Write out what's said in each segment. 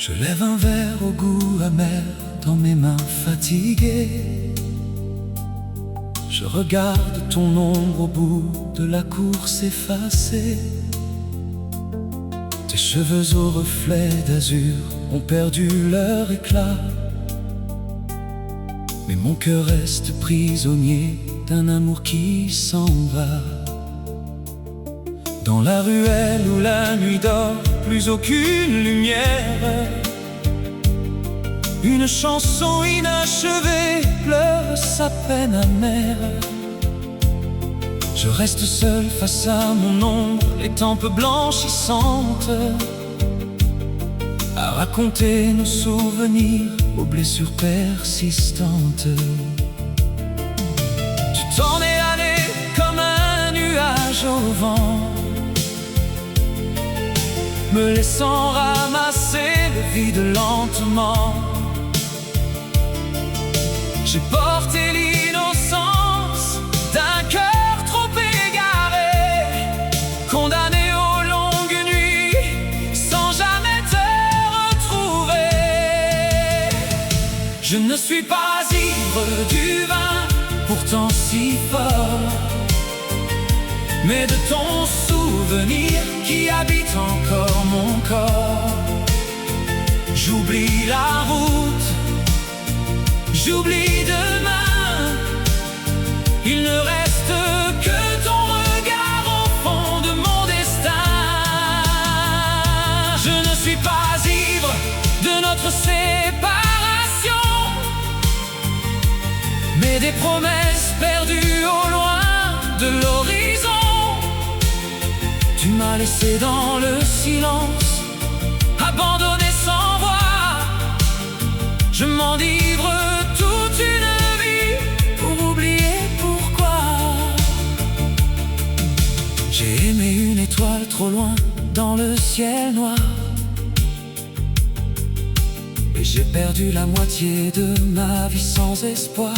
Je lève un verre au goût amer dans mes mains fatiguées. Je regarde ton ombre au bout de la course effacée. Tes cheveux au reflet d'azur ont perdu leur éclat, mais mon cœur reste prisonnier d'un amour qui s'en va. Dans la ruelle où la nuit dort, plus aucune lumière. Une chanson inachevée pleure sa peine amère. Je reste seul face à mon ombre, les tempes blanchissantes, à raconter nos souvenirs aux blessures persistantes. Tu t'en es allé comme un nuage au vent, me laissant ramasser le vide lentement. J'ai porté l'innocence d'un cœur trop égaré, condamné aux longues nuits sans jamais te retrouver. Je ne suis pas ivre du vin, pourtant si fort, mais de ton souvenir qui habite encore mon corps. J'oublie la route, j'oublie demain, il ne reste que ton regard au fond de mon destin. Je ne suis pas ivre de notre séparation, mais des promesses perdues au loin de l'horizon. Tu m'as laissé dans le silence, abandonné sans voix. Je m'enivre toute une vie pour oublier pourquoi. J'ai aimé une étoile trop loin dans le ciel noir, et j'ai perdu la moitié de ma vie sans espoir.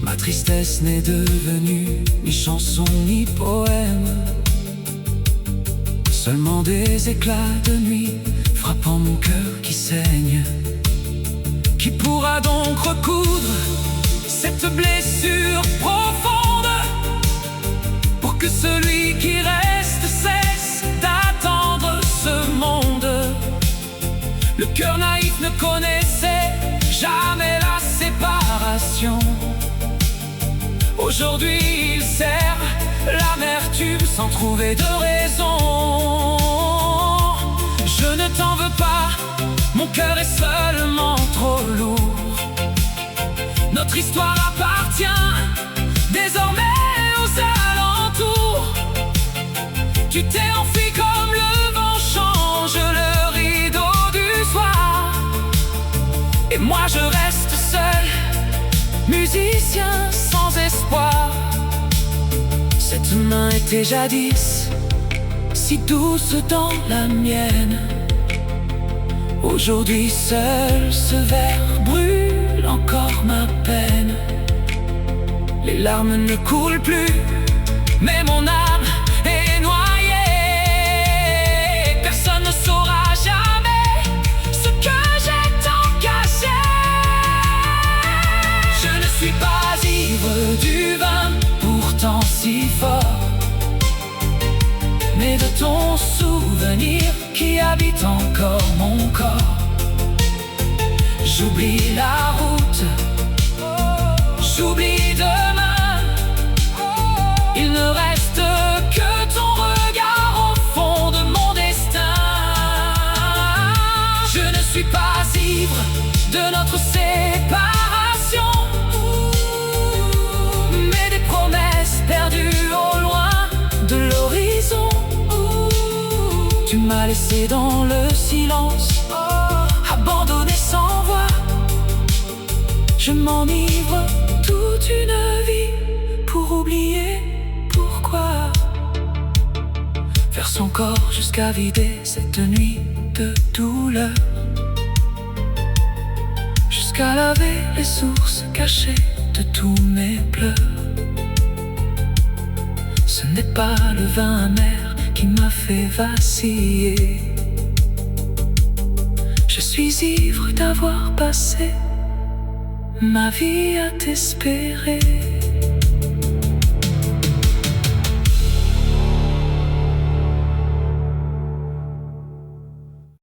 Ma tristesse n'est devenue ni chanson ni poème, seulement des éclats de nuit frappant mon cœur qui saigne. Qui pourra donc recoudre cette blessure profonde pour que celui qui reste cesse d'attendre ce monde? Le cœur naïf ne connaissait jamais la séparation. Aujourd'hui il serre l'amertume sans trouver de raison. Je ne t'en veux pas, mon cœur est seulement trop lourd. Notre histoire appartient désormais aux alentours. Tu t'es enfui comme le vent change le rideau du soir, et moi je reste seul, musicien sans espoir. Cette main était jadis si douce dans la mienne. Aujourd'hui seul ce verre brûle encore ma peine. Les larmes ne coulent plus, mais mon âme est noyée. Personne ne saura jamais ce que j'ai tant caché. Je ne suis pas ivre du vin, pourtant si fort, mais de ton souvenir qui habite encore mon corps. J'oublie la route, j'oublie demain, il ne reste que ton regard au fond de mon destin. Je ne suis pas ivre de notre séparation, mais des promesses perdues au loin de l'horizon. Tu m'as laissé dans le silence, abandonné sans voix. Je m'enivre toute une vie pour oublier pourquoi. Vers son corps jusqu'à vider cette nuit de douleur, jusqu'à laver les sources cachées de tous mes pleurs. Ce n'est pas le vin amer qui m'a fait vaciller, suis ivre d'avoir passé ma vie à t'espérer.